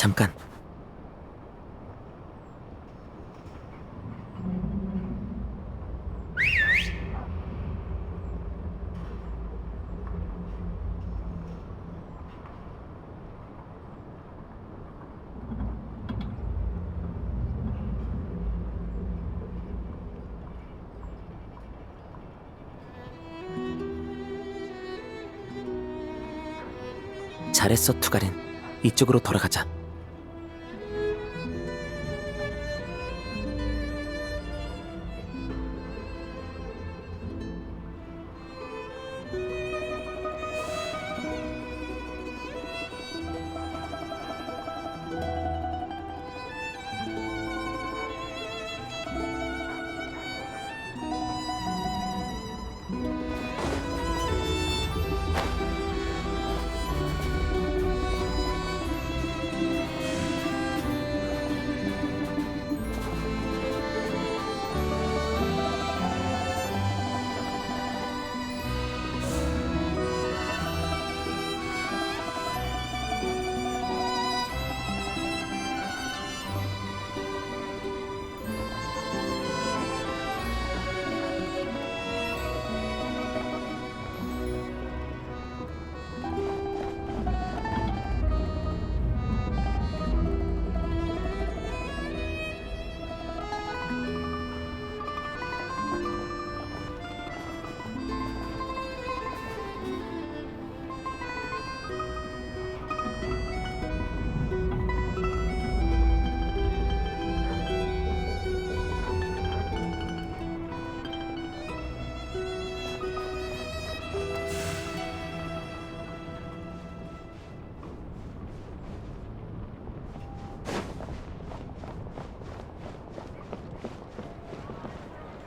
잠깐. 잘했어, 투가린. 이쪽으로 돌아가자.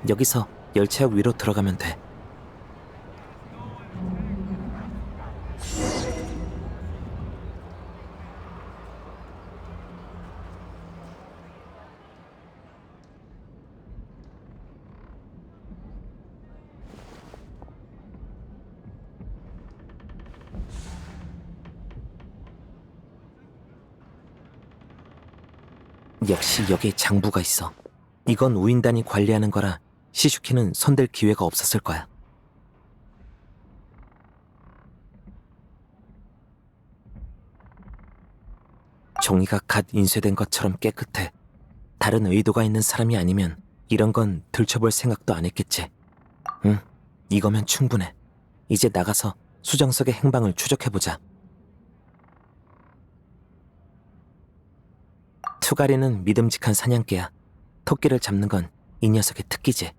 여기서 열차역 위로 들어가면 돼. 역시 여기에 장부가 있어. 이건 우인단이 관리하는 거라 시슈키는 손댈 기회가 없었을 거야. 종이가 갓 인쇄된 것처럼 깨끗해. 다른 의도가 있는 사람이 아니면 이런 건 들춰볼 생각도 안 했겠지. 응, 이거면 충분해. 이제 나가서 수정석의 행방을 추적해보자. 투가리는 믿음직한 사냥개야. 토끼를 잡는 건 이 녀석의 특기지.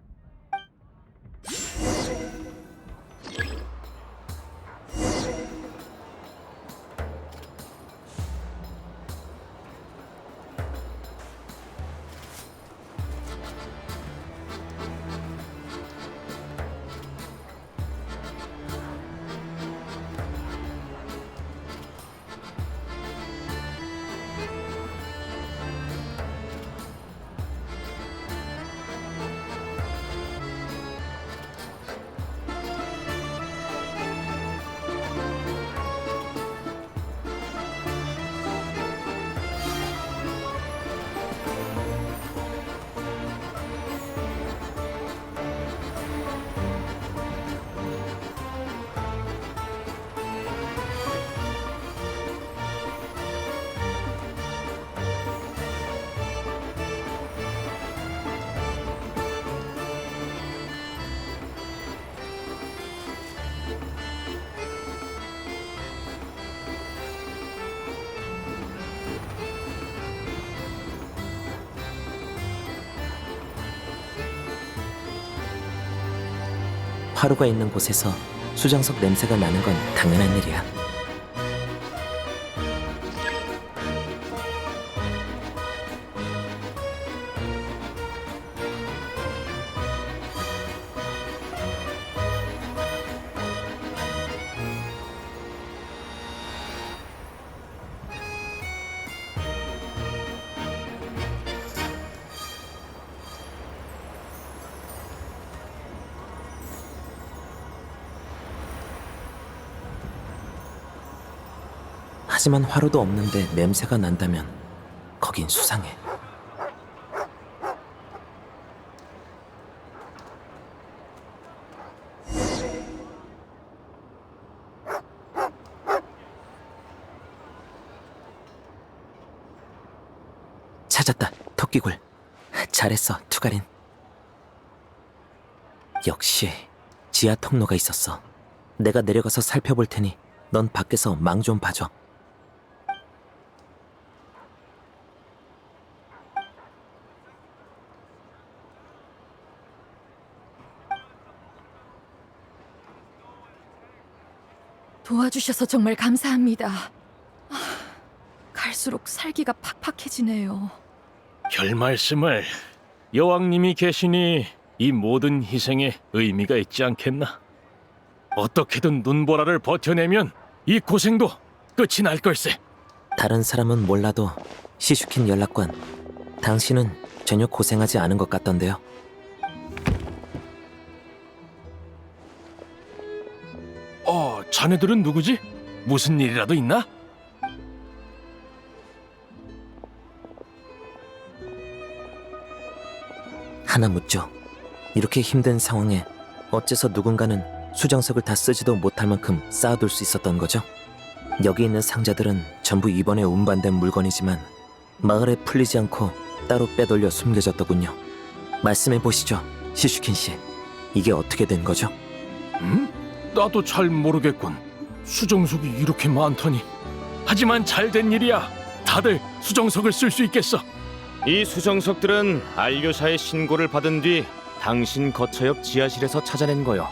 화로가 있는 곳에서 수정석 냄새가 나는 건 당연한 일이야. 하지만 화로도 없는데 냄새가 난다면 거긴 수상해. 찾았다, 토끼굴. 잘했어, 투가린. 역시 지하 통로가 있었어. 내가 내려가서 살펴볼 테니 넌 밖에서 망 좀 봐줘. 도와주셔서 정말 감사합니다. 갈수록 살기가 팍팍해지네요. 별 말씀을. 여왕님이 계시니 이 모든 희생에 의미가 있지 않겠나? 어떻게든 눈보라를 버텨내면 이 고생도 끝이 날 걸세. 다른 사람은 몰라도 시슈킨 연락관, 당신은 전혀 고생하지 않은 것 같던데요. 자네들은 누구지? 무슨 일이라도 있나? 하나 묻죠. 이렇게 힘든 상황에 어째서 누군가는 수정석을 다 쓰지도 못할 만큼 쌓아둘 수 있었던 거죠? 여기 있는 상자들은 전부 이번에 운반된 물건이지만 마을에 풀리지 않고 따로 빼돌려 숨겨졌더군요. 말씀해 보시죠, 시슈킨 씨. 이게 어떻게 된 거죠? 나도 잘 모르겠군. 수정석이 이렇게 많다니. 하지만 잘된 일이야. 다들 수정석을 쓸 수 있겠어. 이 수정석들은 안료사의 신고를 받은 뒤 당신 거처 옆 지하실에서 찾아낸 거요.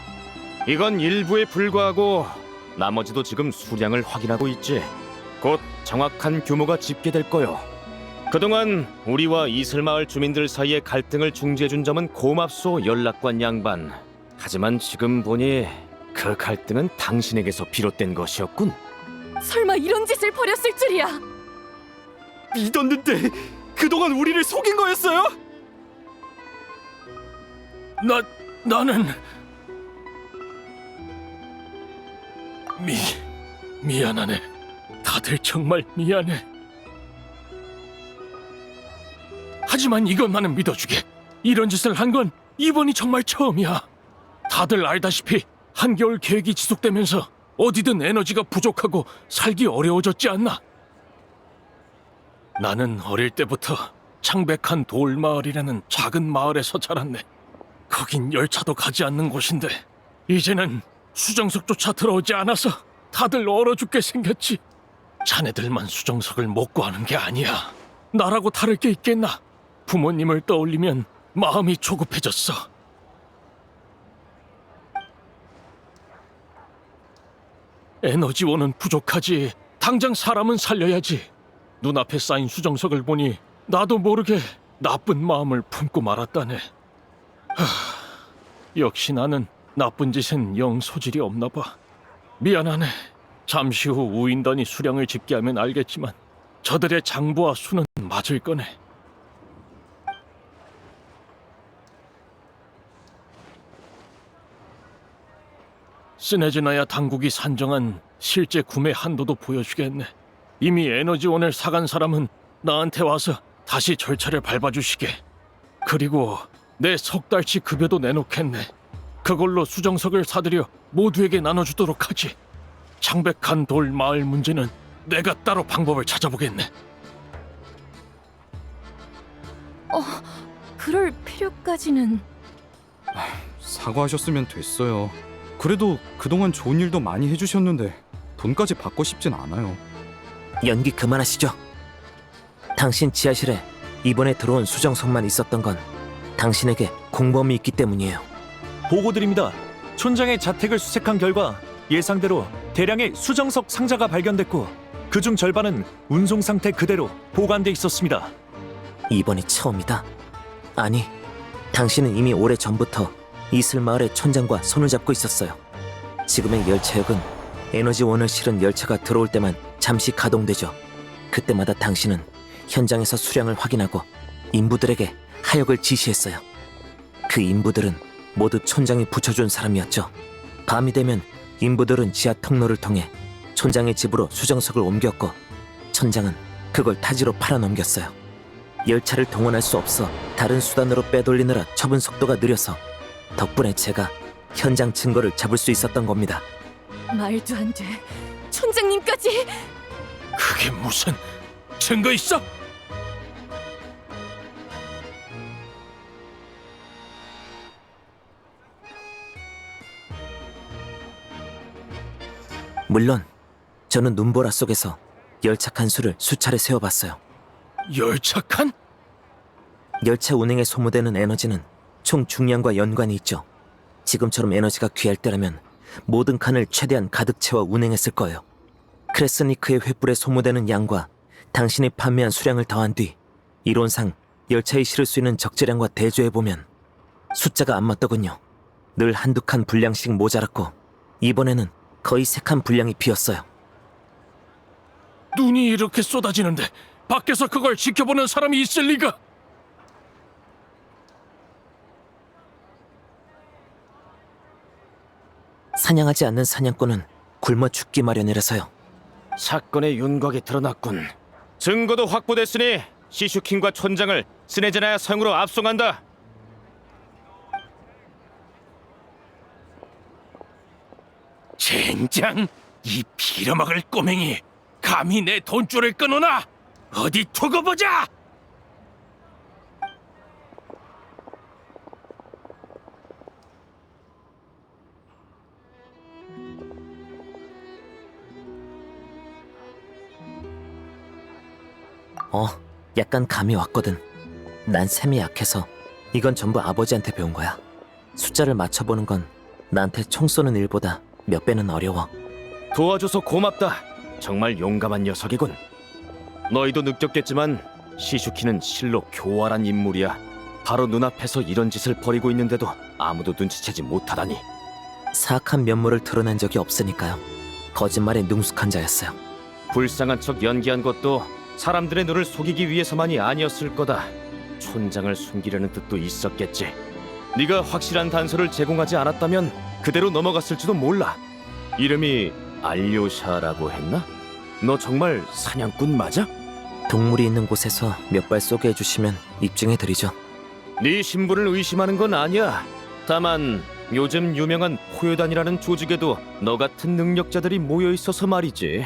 이건 일부에 불과하고 나머지도 지금 수량을 확인하고 있지. 곧 정확한 규모가 집계될 거요. 그동안 우리와 이슬마을 주민들 사이의 갈등을 중재해준 점은 고맙소, 연락관 양반. 하지만 지금 보니 그 갈등은 당신에게서 비롯된 것이었군. 설마 이런 짓을 벌였을 줄이야. 믿었는데 그동안 우리를 속인 거였어요? 나는 미안하네. 다들 정말 미안해. 하지만 이것만은 믿어주게. 이런 짓을 한 건 이번이 정말 처음이야. 다들 알다시피 한겨울 계획이 지속되면서 어디든 에너지가 부족하고 살기 어려워졌지 않나? 나는 어릴 때부터 창백한 돌마을이라는 작은 마을에서 자랐네. 거긴 열차도 가지 않는 곳인데 이제는 수정석조차 들어오지 않아서 다들 얼어 죽게 생겼지. 자네들만 수정석을 못 구하는 게 아니야. 나라고 다를 게 있겠나? 부모님을 떠올리면 마음이 조급해졌어. 에너지원은 부족하지. 당장 사람은 살려야지. 눈앞에 쌓인 수정석을 보니 나도 모르게 나쁜 마음을 품고 말았다네. 역시 나는 나쁜 짓엔 영 소질이 없나 봐. 미안하네. 잠시 후 우인단이 수량을 집계하면 알겠지만 저들의 장부와 수는 맞을 거네. 스네즈나야 당국이 산정한 실제 구매 한도도 보여주겠네. 이미 에너지원을 사간 사람은 나한테 와서 다시 절차를 밟아주시게. 그리고 내 석 달치 급여도 내놓겠네. 그걸로 수정석을 사들여 모두에게 나눠주도록 하지. 창백한 돌 마을 문제는 내가 따로 방법을 찾아보겠네. 그럴 필요까지는... 사과하셨으면 됐어요. 그래도 그동안 좋은 일도 많이 해주셨는데 돈까지 받고 싶진 않아요. 연기 그만하시죠. 당신 지하실에 이번에 들어온 수정석만 있었던 건 당신에게 공범이 있기 때문이에요. 보고드립니다. 촌장의 자택을 수색한 결과 예상대로 대량의 수정석 상자가 발견됐고 그중 절반은 운송 상태 그대로 보관돼 있었습니다. 이번이 처음이다. 아니, 당신은 이미 오래 전부터 이슬마을의 촌장과 손을 잡고 있었어요. 지금의 열차역은 에너지원을 실은 열차가 들어올 때만 잠시 가동되죠. 그때마다 당신은 현장에서 수량을 확인하고 인부들에게 하역을 지시했어요. 그 인부들은 모두 촌장이 붙여준 사람이었죠. 밤이 되면 인부들은 지하 통로를 통해 촌장의 집으로 수정석을 옮겼고 촌장은 그걸 타지로 팔아넘겼어요. 열차를 동원할 수 없어 다른 수단으로 빼돌리느라 처분 속도가 느려서 덕분에 제가 현장 증거를 잡을 수 있었던 겁니다. 말도 안 돼. 촌장님까지. 그게 무슨 증거 있어? 물론 저는 눈보라 속에서 열차 칸수를 수차례 세어봤어요. 열착한? 열차 운행에 소모되는 에너지는 총 중량과 연관이 있죠. 지금처럼 에너지가 귀할 때라면 모든 칸을 최대한 가득 채워 운행했을 거예요. 크레스니크의 횃불에 소모되는 양과 당신이 판매한 수량을 더한 뒤 이론상 열차에 실을 수 있는 적재량과 대조해보면 숫자가 안 맞더군요. 늘 한두 칸 분량씩 모자랐고 이번에는 거의 3칸 분량이 비었어요. 눈이 이렇게 쏟아지는데 밖에서 그걸 지켜보는 사람이 있을 리가? 사냥하지 않는 사냥꾼은 굶어 죽기 마련이라서요. 사건의 윤곽이 드러났군. 증거도 확보됐으니 시슈킹과 촌장을 스네즈나야 성으로 압송한다. 젠장! 이 빌어먹을 꼬맹이! 감히 내 돈줄을 끊어놔! 어디 두고 보자! 약간 감이 왔거든. 난 셈이 약해서 이건 전부 아버지한테 배운 거야. 숫자를 맞춰보는 건 나한테 총 쏘는 일보다 몇 배는 어려워. 도와줘서 고맙다. 정말 용감한 녀석이군. 너희도 느꼈겠지만 시슈키는 실로 교활한 인물이야. 바로 눈앞에서 이런 짓을 벌이고 있는데도 아무도 눈치채지 못하다니. 사악한 면모를 드러낸 적이 없으니까요. 거짓말에 능숙한 자였어요. 불쌍한 척 연기한 것도 사람들의 눈을 속이기 위해서만이 아니었을 거다. 촌장을 숨기려는 뜻도 있었겠지. 네가 확실한 단서를 제공하지 않았다면 그대로 넘어갔을지도 몰라. 이름이 알료샤라고 했나? 너 정말 사냥꾼 맞아? 동물이 있는 곳에서 몇 발 쏘게 해주시면 입증해드리죠. 네 신분을 의심하는 건 아니야. 다만 요즘 유명한 포효단이라는 조직에도 너 같은 능력자들이 모여 있어서 말이지.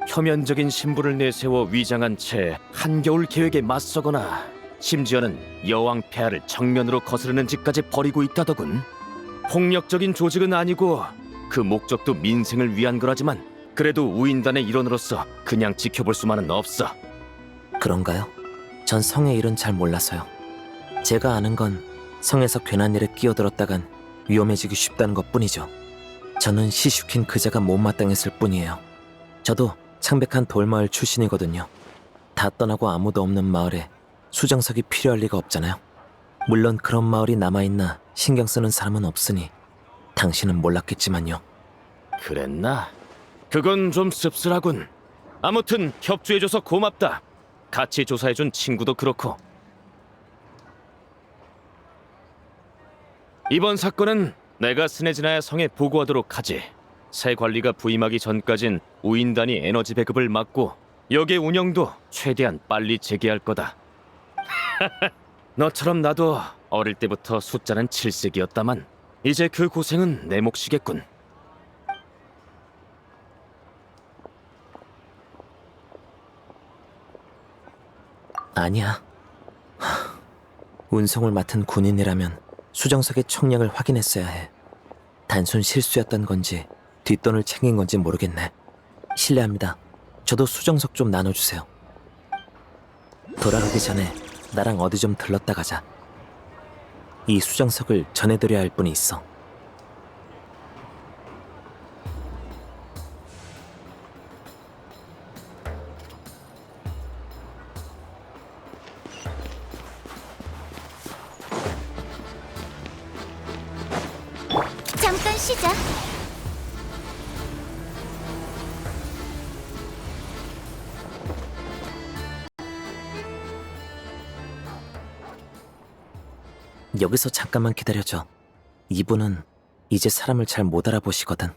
표면적인 신분을 내세워 위장한 채 한겨울 계획에 맞서거나 심지어는 여왕 폐하를 정면으로 거스르는 짓까지 벌이고 있다더군. 폭력적인 조직은 아니고 그 목적도 민생을 위한 거라지만 그래도 우인단의 일원으로서 그냥 지켜볼 수만은 없어. 그런가요? 전 성의 일은 잘 몰라서요. 제가 아는 건 성에서 괜한 일에 끼어들었다간 위험해지기 쉽다는 것뿐이죠. 저는 시슈킨 그자가 못마땅했을 뿐이에요. 저도 창백한 돌마을 출신이거든요. 다 떠나고 아무도 없는 마을에 수정석이 필요할 리가 없잖아요. 물론 그런 마을이 남아있나 신경 쓰는 사람은 없으니 당신은 몰랐겠지만요. 그랬나? 그건 좀 씁쓸하군. 아무튼 협조해줘서 고맙다. 같이 조사해준 친구도 그렇고. 이번 사건은 내가 스네즈나야 성에 보고하도록 하지. 새 관리가 부임하기 전까진 우인단이 에너지 배급을 막고 역의 운영도 최대한 빨리 재개할 거다. 너처럼 나도 어릴 때부터 숫자는 7색이었다만 이제 그 고생은 내 몫이겠군. 아니야. 운송을 맡은 군인이라면 수정석의 총량을 확인했어야 해. 단순 실수였던 건지 뒷돈을 챙긴 건지 모르겠네. 실례합니다. 저도 수정석 좀 나눠주세요. 돌아가기 전에 나랑 어디 좀 들렀다 가자. 이 수정석을 전해드려야 할 분이 있어. 한잔 쉬자. 여기서 잠깐만 기다려줘. 이분은 이제 사람을 잘 못 알아보시거든.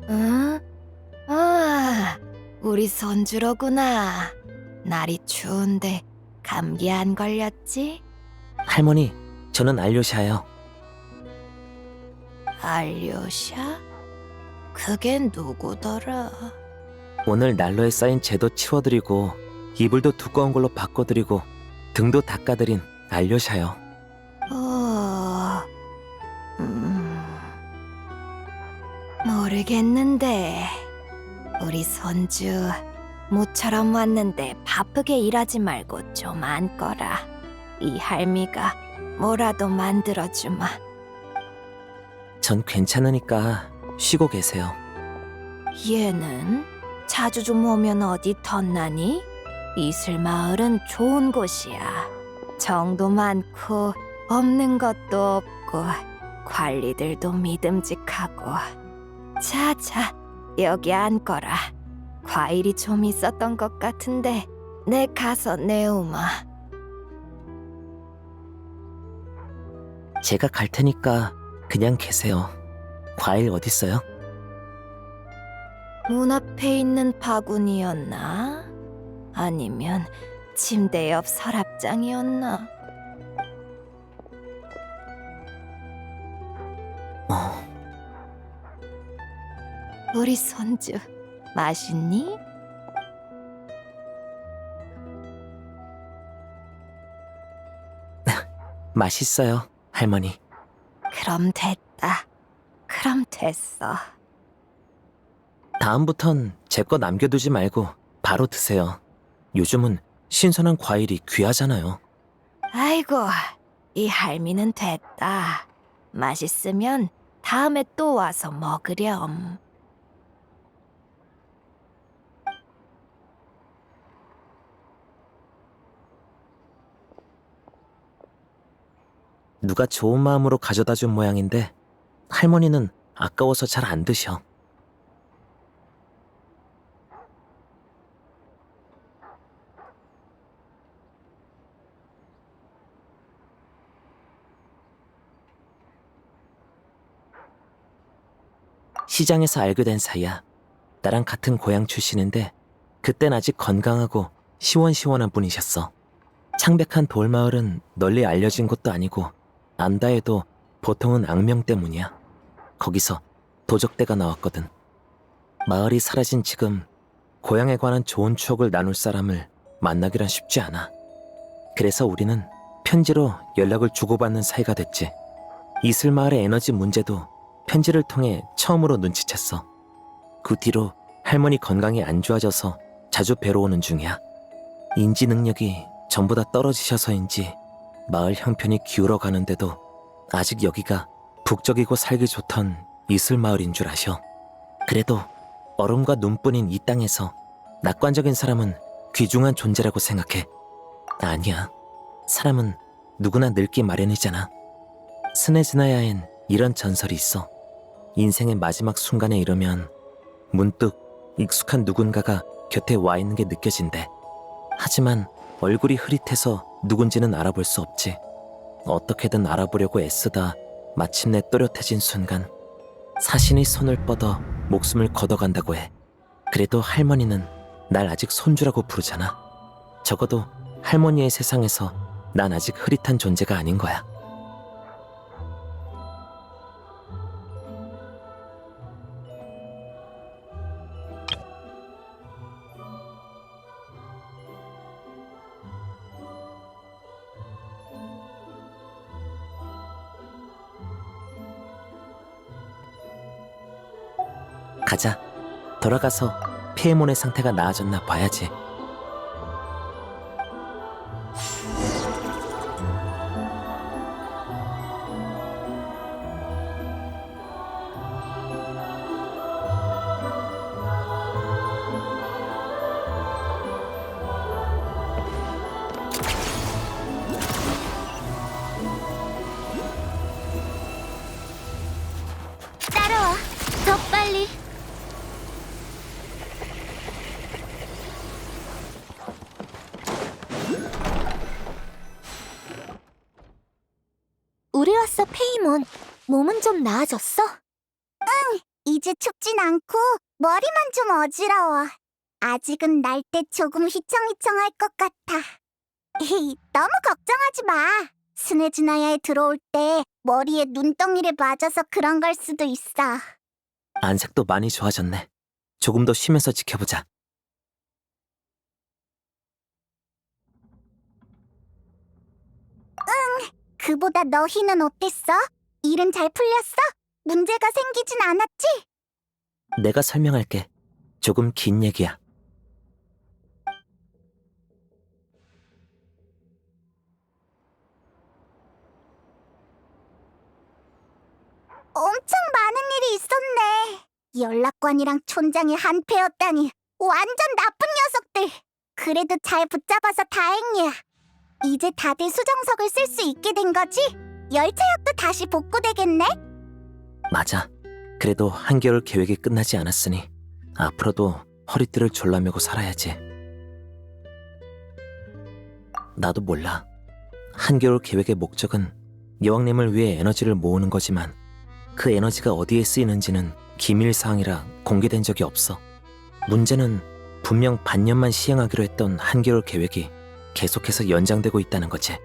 응? 아, 우리 손주로구나. 날이 추운데 감기 안 걸렸지? 할머니, 저는 알료샤예요. 알료샤? 그게 누구더라? 오늘 난로에 쌓인 재도 치워드리고 이불도 두꺼운 걸로 바꿔드리고 등도 닦아드린 알료샤요. 모르겠는데 우리 손주 모처럼 왔는데 바쁘게 일하지 말고 좀 앉거라. 이 할미가 뭐라도 만들어주마. 전 괜찮으니까 쉬고 계세요. 얘는 자주 좀 오면 어디 덧나니? 이슬마을은 좋은 곳이야. 정도 많고 없는 것도 없고 관리들도 믿음직하고. 자자, 여기 앉거라. 과일이 좀 있었던 것 같은데 내 가서 내오마. 제가 갈 테니까 그냥 계세요. 과일 어딨어요? 문 앞에 있는 바구니였나? 아니면 침대 옆 서랍장이었나? 우리 손주 맛있니? 맛있어요, 할머니. 그럼 됐다. 그럼 됐어. 다음부턴 제 거 남겨두지 말고 바로 드세요. 요즘은 신선한 과일이 귀하잖아요. 아이고, 이 할미는 됐다. 맛있으면 다음에 또 와서 먹으렴. 누가 좋은 마음으로 가져다 준 모양인데 할머니는 아까워서 잘 안 드셔. 시장에서 알게 된 사이야. 나랑 같은 고향 출신인데 그땐 아직 건강하고 시원시원한 분이셨어. 창백한 돌마을은 널리 알려진 곳도 아니고 안다 해도 보통은 악명 때문이야. 거기서 도적대가 나왔거든. 마을이 사라진 지금 고향에 관한 좋은 추억을 나눌 사람을 만나기란 쉽지 않아. 그래서 우리는 편지로 연락을 주고받는 사이가 됐지. 이슬마을의 에너지 문제도 편지를 통해 처음으로 눈치챘어. 그 뒤로 할머니 건강이 안 좋아져서 자주 뵈러 오는 중이야. 인지 능력이 전부 다 떨어지셔서인지 마을 형편이 기울어 가는데도 아직 여기가 북적이고 살기 좋던 이슬마을인 줄 아셔. 그래도 얼음과 눈뿐인 이 땅에서 낙관적인 사람은 귀중한 존재라고 생각해. 아니야. 사람은 누구나 늙기 마련이잖아. 스네즈나야엔 이런 전설이 있어. 인생의 마지막 순간에 이르면 문득 익숙한 누군가가 곁에 와 있는 게 느껴진대. 하지만 얼굴이 흐릿해서 누군지는 알아볼 수 없지. 어떻게든 알아보려고 애쓰다 마침내 또렷해진 순간 사신이 손을 뻗어 목숨을 걷어간다고 해. 그래도 할머니는 날 아직 손주라고 부르잖아. 적어도 할머니의 세상에서 난 아직 흐릿한 존재가 아닌 거야. 가자. 돌아가서 피에몬의 상태가 나아졌나 봐야지. 우리 왔어, 페이몬. 몸은 좀 나아졌어? 이제 춥진 않고 머리만 좀 어지러워. 아직은 날 때 조금 휘청휘청할 것 같아. 너무 걱정하지 마. 스네즈나야에 들어올 때 머리에 눈덩이를 맞아서 그런 걸 수도 있어. 안색도 많이 좋아졌네. 조금 더 쉬면서 지켜보자. 그보다 너희는 어땠어? 일은 잘 풀렸어? 문제가 생기진 않았지? 내가 설명할게. 조금 긴 얘기야. 엄청 많은 일이 있었네. 연락관이랑 촌장이 한패였다니. 완전 나쁜 녀석들. 그래도 잘 붙잡아서 다행이야. 이제 다들 수정석을 쓸 수 있게 된 거지? 열차역도 다시 복구되겠네? 맞아. 그래도 한겨울 계획이 끝나지 않았으니 앞으로도 허리띠를 졸라매고 살아야지. 나도 몰라. 한겨울 계획의 목적은 여왕님을 위해 에너지를 모으는 거지만 그 에너지가 어디에 쓰이는지는 기밀사항이라 공개된 적이 없어. 문제는 분명 반년만 시행하기로 했던 한겨울 계획이 계속해서 연장되고 있다는 거지.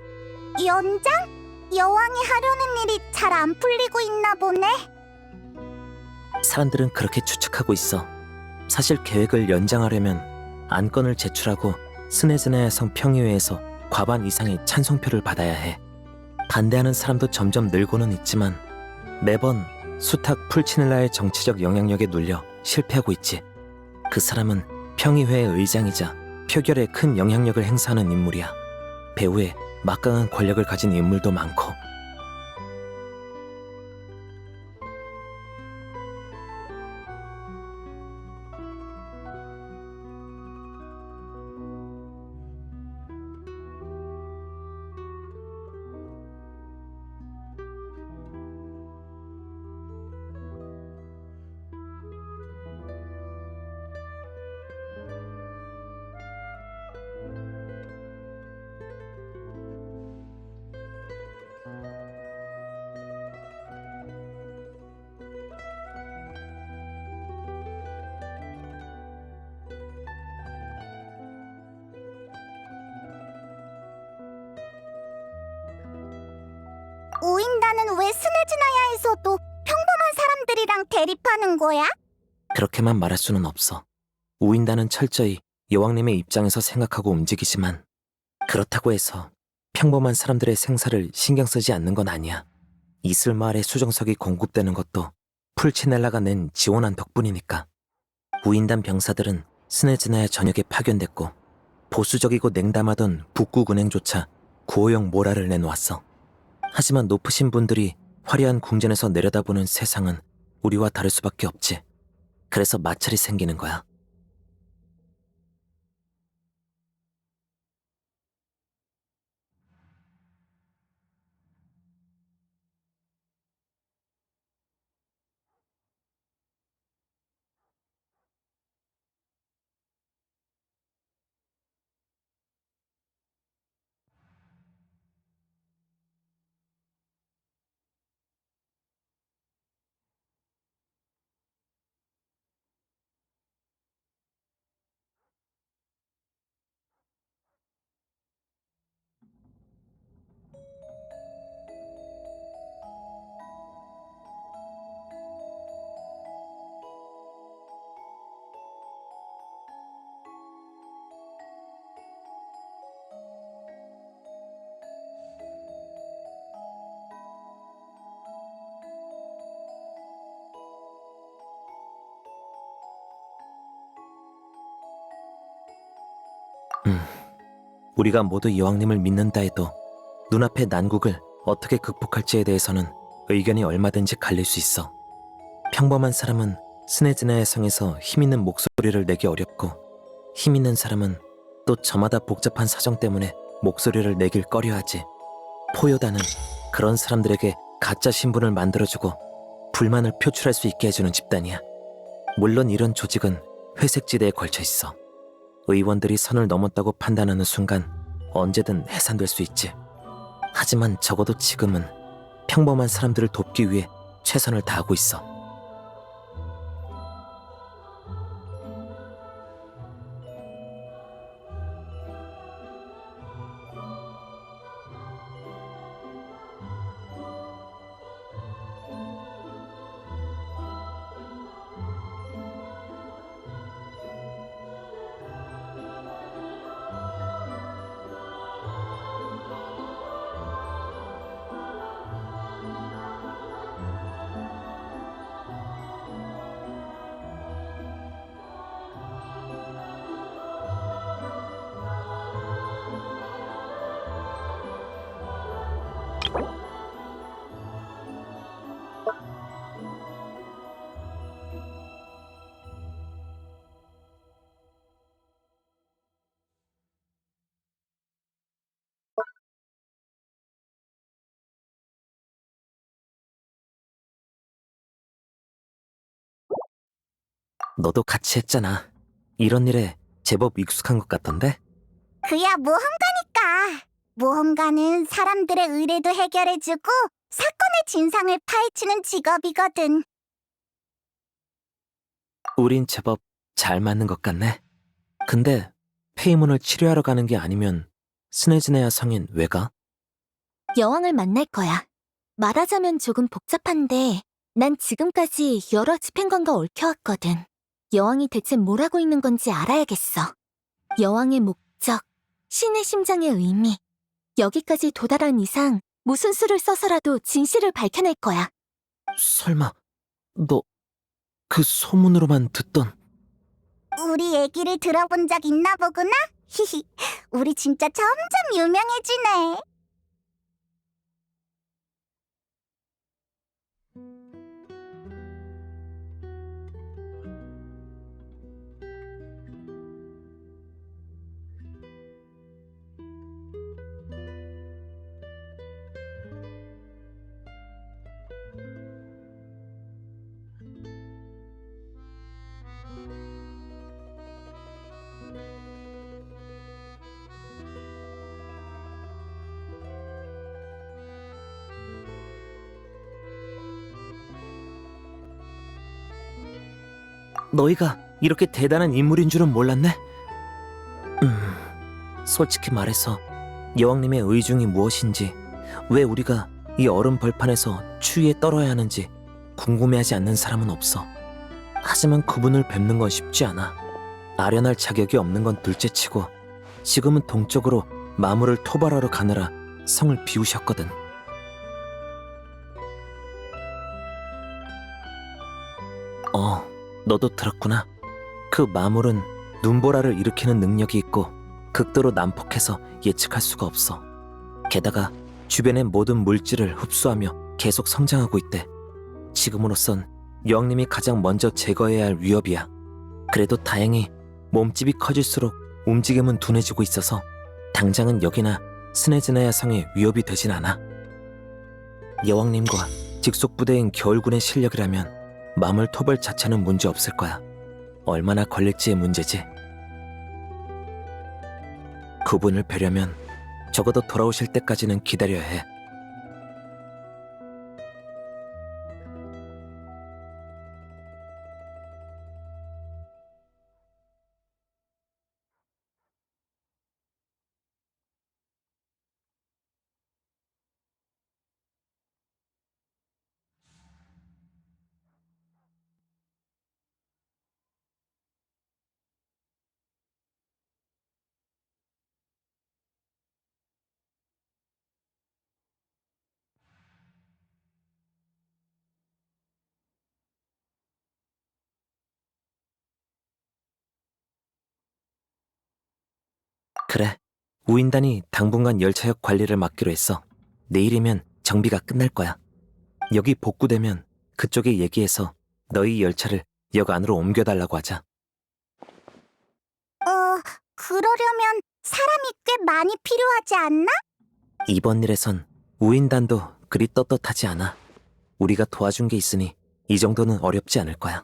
연장? 여왕이 하려는 일이 잘 안 풀리고 있나 보네? 사람들은 그렇게 추측하고 있어. 사실 계획을 연장하려면 안건을 제출하고 스네즈나야 성 평의회에서 과반 이상의 찬성표를 받아야 해. 반대하는 사람도 점점 늘고는 있지만 매번 수탁 풀치넬라의 정치적 영향력에 눌려 실패하고 있지. 그 사람은 평의회의 의장이자 표결에 큰 영향력을 행사하는 인물이야. 배후에 막강한 권력을 가진 인물도 많고. 우인다는 왜 스네즈나야에서도 평범한 사람들이랑 대립하는 거야? 그렇게만 말할 수는 없어. 우인다는 철저히 여왕님의 입장에서 생각하고 움직이지만 그렇다고 해서 평범한 사람들의 생사를 신경 쓰지 않는 건 아니야. 이슬 마을의 수정석이 공급되는 것도 풀치넬라가 낸 지원안 덕분이니까. 우인단 병사들은 스네즈나야 전역에 파견됐고 보수적이고 냉담하던 북국 은행조차 구호용 모라를 내놓았어. 하지만 높으신 분들이 화려한 궁전에서 내려다보는 세상은 우리와 다를 수밖에 없지. 그래서 마찰이 생기는 거야. 우리가 모두 여왕님을 믿는다 해도 눈앞의 난국을 어떻게 극복할지에 대해서는 의견이 얼마든지 갈릴 수 있어. 평범한 사람은 스네즈나야 성에서 힘있는 목소리를 내기 어렵고 힘있는 사람은 또 저마다 복잡한 사정 때문에 목소리를 내길 꺼려하지. 포요다는 그런 사람들에게 가짜 신분을 만들어주고 불만을 표출할 수 있게 해주는 집단이야. 물론 이런 조직은 회색지대에 걸쳐 있어. 의원들이 선을 넘었다고 판단하는 순간 언제든 해산될 수 있지. 하지만 적어도 지금은 평범한 사람들을 돕기 위해 최선을 다하고 있어. 너도 같이 했잖아. 이런 일에 제법 익숙한 것 같던데? 그야 모험가니까. 모험가는 사람들의 의뢰도 해결해주고 사건의 진상을 파헤치는 직업이거든. 우린 제법 잘 맞는 것 같네. 근데 페이몬을 치료하러 가는 게 아니면 스네즈네아 성인 왜 가? 여왕을 만날 거야. 말하자면 조금 복잡한데 난 지금까지 여러 집행관과 얽혀왔거든. 여왕이 대체 뭘 하고 있는 건지 알아야겠어. 여왕의 목적, 신의 심장의 의미. 여기까지 도달한 이상 무슨 수를 써서라도 진실을 밝혀낼 거야. 설마 너 그 소문으로만 듣던 우리 얘기를 들어본 적 있나 보구나? 히히, 우리 진짜 점점 유명해지네. 너희가 이렇게 대단한 인물인 줄은 몰랐네? 솔직히 말해서 여왕님의 의중이 무엇인지, 왜 우리가 이 얼음 벌판에서 추위에 떨어야 하는지 궁금해하지 않는 사람은 없어. 하지만 그분을 뵙는 건 쉽지 않아. 아련할 자격이 없는 건 둘째치고 지금은 동쪽으로 마물을 토벌하러 가느라 성을 비우셨거든. 너도 들었구나. 그 마물은 눈보라를 일으키는 능력이 있고 극도로 난폭해서 예측할 수가 없어. 게다가 주변의 모든 물질을 흡수하며 계속 성장하고 있대. 지금으로선 여왕님이 가장 먼저 제거해야 할 위협이야. 그래도 다행히 몸집이 커질수록 움직임은 둔해지고 있어서 당장은 여기나 스네즈나야 성에 위협이 되진 않아. 여왕님과 직속 부대인 겨울군의 실력이라면 마물 토벌 자체는 문제 없을 거야. 얼마나 걸릴지의 문제지. 그분을 뵈려면 적어도 돌아오실 때까지는 기다려야 해. 그래, 우인단이 당분간 열차역 관리를 맡기로 했어. 내일이면 정비가 끝날 거야. 여기 복구되면 그쪽에 얘기해서 너희 열차를 역 안으로 옮겨달라고 하자. 그러려면 사람이 꽤 많이 필요하지 않나? 이번 일에선 우인단도 그리 떳떳하지 않아. 우리가 도와준 게 있으니 이 정도는 어렵지 않을 거야.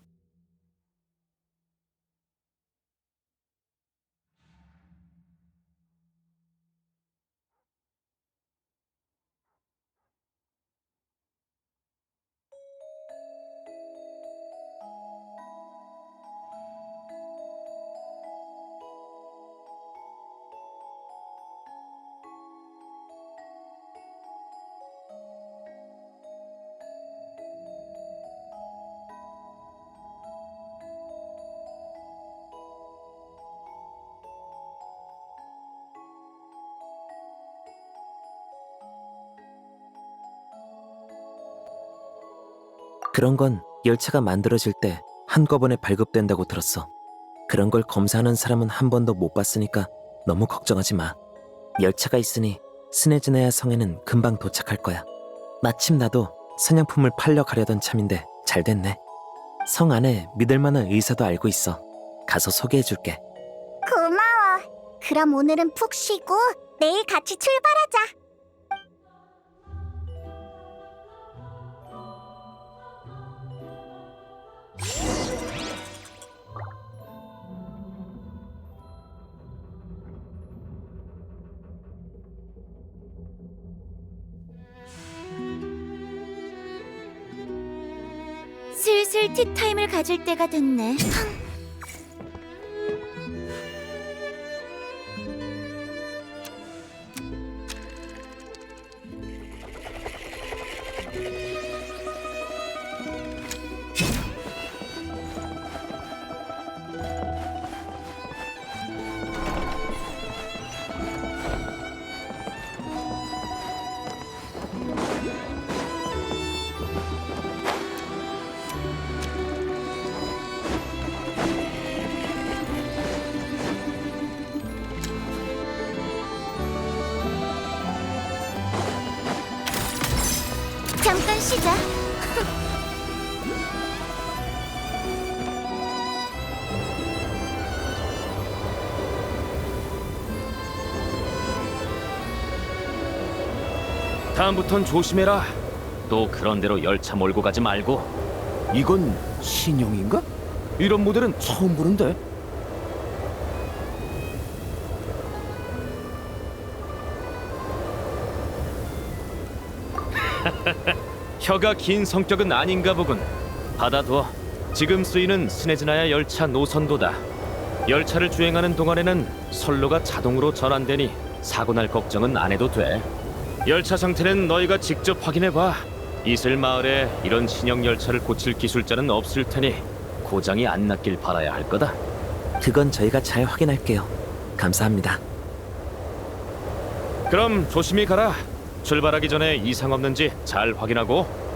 그런 건 열차가 만들어질 때 한꺼번에 발급된다고 들었어. 그런 걸 검사하는 사람은 한 번도 못 봤으니까 너무 걱정하지 마. 열차가 있으니 스네즈나야 성에는 금방 도착할 거야. 마침 나도 사냥품을 팔려 가려던 참인데 잘 됐네. 성 안에 믿을 만한 의사도 알고 있어. 가서 소개해줄게. 고마워. 그럼 오늘은 푹 쉬고 내일 같이 출발하자. 슬슬 티타임을 가질 때가 됐네. 잠깐 쉬자. 다음부턴 조심해라. 또 그런 대로 열차 몰고 가지 말고. 이건 신형인가? 이런 모델은 처음 보는데. 혀가 긴 성격은 아닌가 보군. 받아둬. 지금 쓰이는 스네즈나야 열차 노선도다. 열차를 주행하는 동안에는 선로가 자동으로 전환되니 사고 날 걱정은 안 해도 돼. 열차 상태는 너희가 직접 확인해봐. 이슬 마을에 이런 신형 열차를 고칠 기술자는 없을 테니 고장이 안 났길 바라야 할 거다. 그건 저희가 잘 확인할게요. 감사합니다. 그럼 조심히 가라. 출발하기 전에 이상 없는지 잘 확인하고.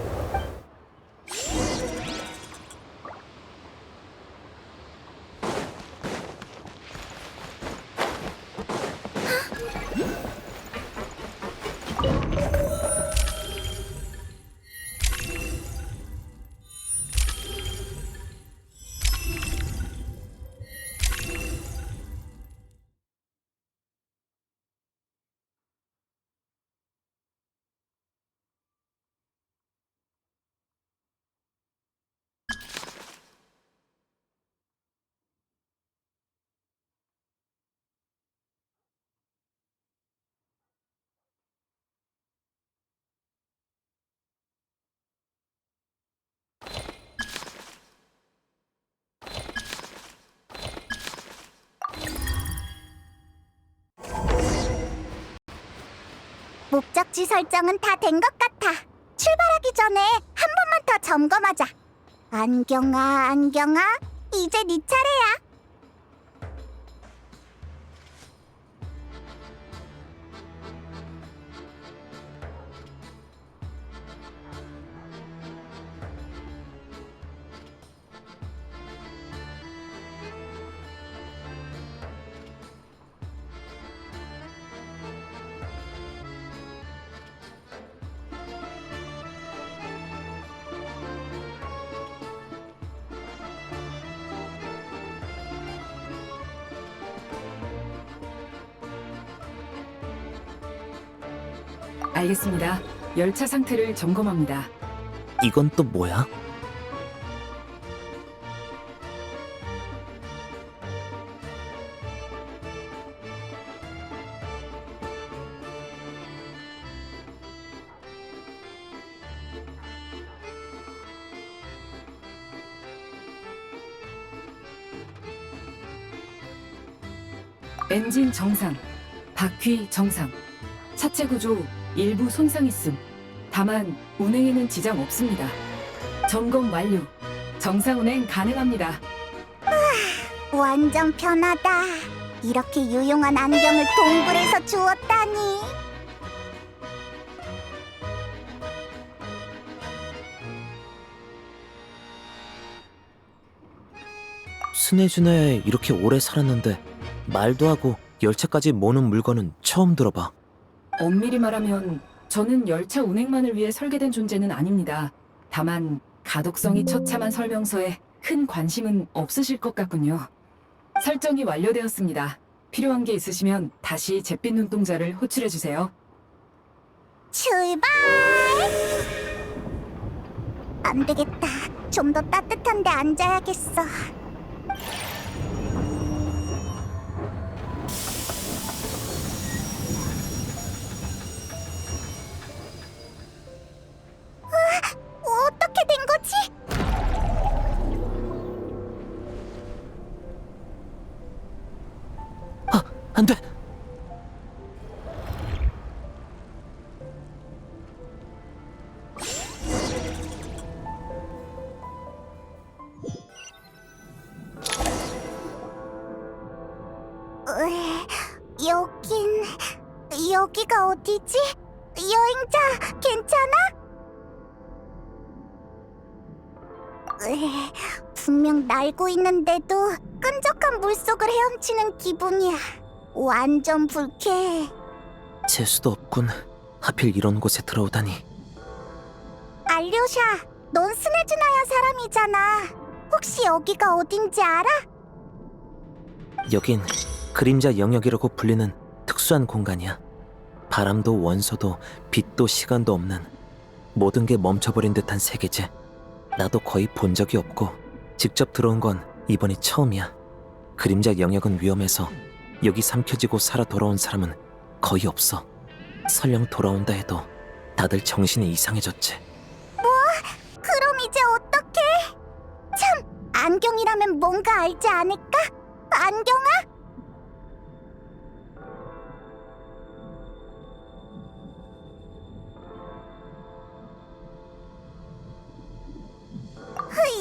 목적지 설정은 다 된 것 같아. 출발하기 전에 한 번만 더 점검하자. 안경아, 안경아, 이제 네 차례야. 알겠습니다. 열차 상태를 점검합니다. 이건 또 뭐야? 엔진 정상, 바퀴 정상, 차체 구조 일부 손상 있음. 다만 운행에는 지장 없습니다. 점검 완료. 정상 운행 가능합니다. 완전 편하다. 이렇게 유용한 안경을 동굴에서 주었다니. 스네준에 이렇게 오래 살았는데 말도 하고 열차까지 모는 물건은 처음 들어봐. 엄밀히 말하면 저는 열차 운행만을 위해 설계된 존재는 아닙니다. 다만 가독성이 처참한 설명서에 큰 관심은 없으실 것 같군요. 설정이 완료되었습니다. 필요한 게 있으시면 다시 잿빛 눈동자를 호출해 주세요. 출발! 안 되겠다. 좀 더 따뜻한 데 앉아야겠어. 어떻게 된 거지? 안 돼! 여기가 어디지? 여행자, 괜찮아? 분명 날고 있는데도 끈적한 물속을 헤엄치는 기분이야. 완전 불쾌해. 재수도 없군. 하필 이런 곳에 들어오다니. 알료샤, 넌 스네즈나야 사람이잖아. 혹시 여기가 어딘지 알아? 여긴 그림자 영역이라고 불리는 특수한 공간이야. 바람도 원소도 빛도 시간도 없는 모든 게 멈춰버린 듯한 세계지. 나도 거의 본 적이 없고 직접 들어온 건 이번이 처음이야. 그림자 영역은 위험해서 여기 삼켜지고 살아 돌아온 사람은 거의 없어. 설령 돌아온다 해도 다들 정신이 이상해졌지. 그럼 이제 어떡해? 참, 안경이라면 뭔가 알지 않을까? 안경아?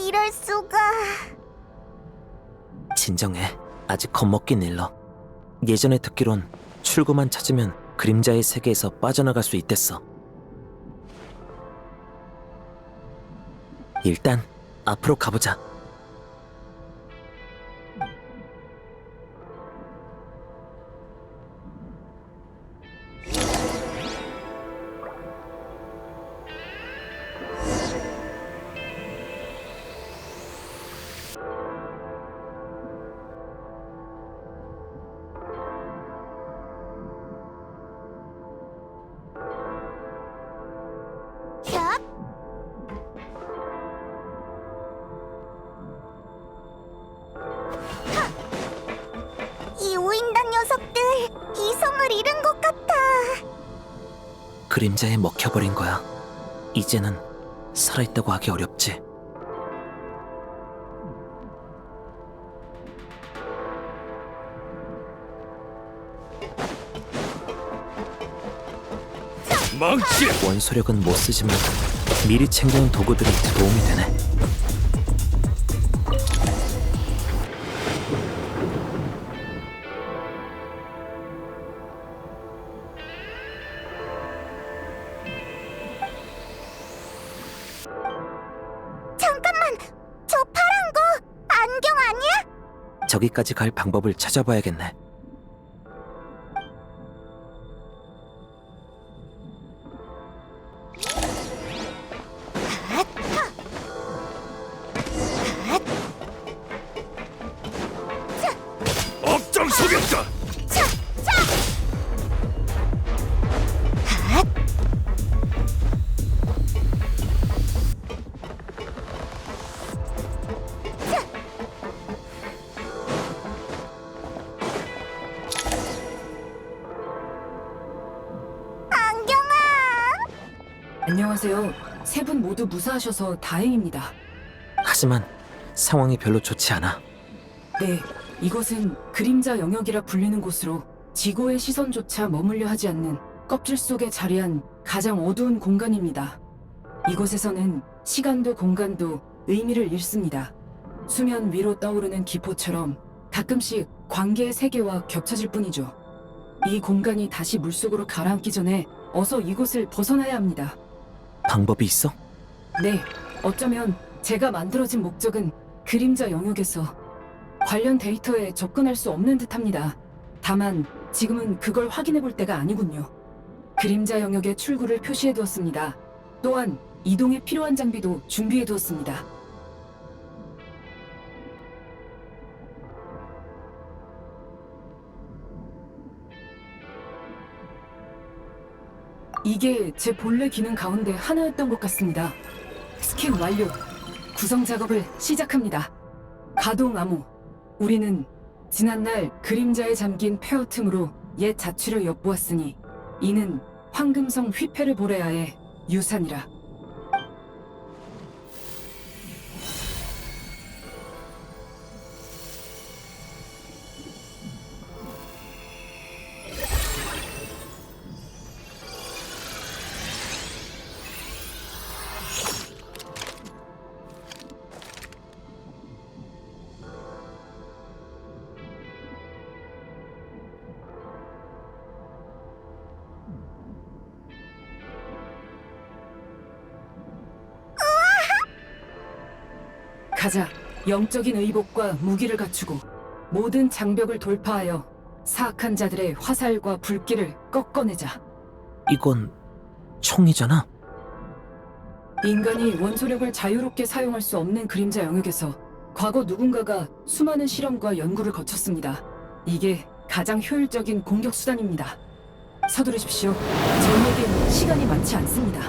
이럴 수가. 진정해. 아직 겁먹긴 일러. 예전에 듣기론 출구만 찾으면 그림자의 세계에서 빠져나갈 수 있댔어. 일단 앞으로 가보자. 야! 이 우인단 녀석들 이성을 잃은 것 같아. 그림자에 먹혀버린 거야. 이제는 살아있다고 하기 어렵지. 망치! 원소력은 못 쓰지만 미리 챙겨온 도구들이 도움이 되네. 잠깐만, 저 파란 거 안경 아니야? 저기까지 갈 방법을 찾아봐야겠네. 억장 소격자! 안경아! 안녕하세요. 세 분 모두 무사하셔서 다행입니다. 하지만 상황이 별로 좋지 않아. 네, 이곳은 그림자 영역이라 불리는 곳으로 지고의 시선조차 머물려 하지 않는 껍질 속에 자리한 가장 어두운 공간입니다. 이곳에서는 시간도 공간도 의미를 잃습니다. 수면 위로 떠오르는 기포처럼 가끔씩 관계의 세계와 겹쳐질 뿐이죠. 이 공간이 다시 물속으로 가라앉기 전에 어서 이곳을 벗어나야 합니다. 방법이 있어? 네, 어쩌면 제가 만들어진 목적은 그림자 영역에서 관련 데이터에 접근할 수 없는 듯합니다. 다만 지금은 그걸 확인해 볼 때가 아니군요. 그림자 영역의 출구를 표시해 두었습니다. 또한 이동에 필요한 장비도 준비해 두었습니다. 이게 제 본래 기능 가운데 하나였던 것 같습니다. 스캔 완료. 구성 작업을 시작합니다. 가동 암호. 우리는 지난날 그림자에 잠긴 폐허 틈으로 옛 자취를 엿보았으니 이는 황금성 휘페르 보레아의 유산이라. 가자. 영적인 의복과 무기를 갖추고 모든 장벽을 돌파하여 사악한 자들의 화살과 불길을 꺾어내자. 이건 총이잖아. 인간이 원소력을 자유롭게 사용할 수 없는 그림자 영역에서 과거 누군가가 수많은 실험과 연구를 거쳤습니다. 이게 가장 효율적인 공격 수단입니다. 서두르십시오. 저희에겐 시간이 많지 않습니다.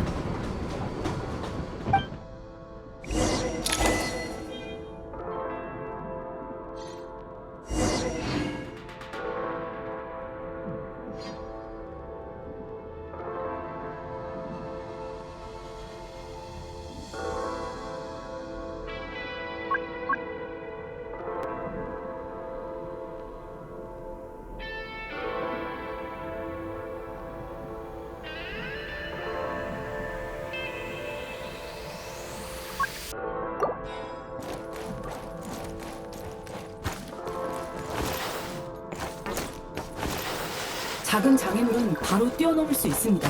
작은 장애물은 바로 뛰어넘을 수 있습니다.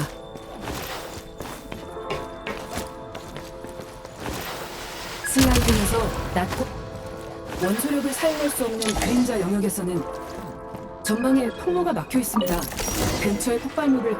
슬라이딩에서 낮고 원소력을 사용할 수 없는 그림자 영역에서는 전방에 통로가 막혀 있습니다. 근처의 폭발물을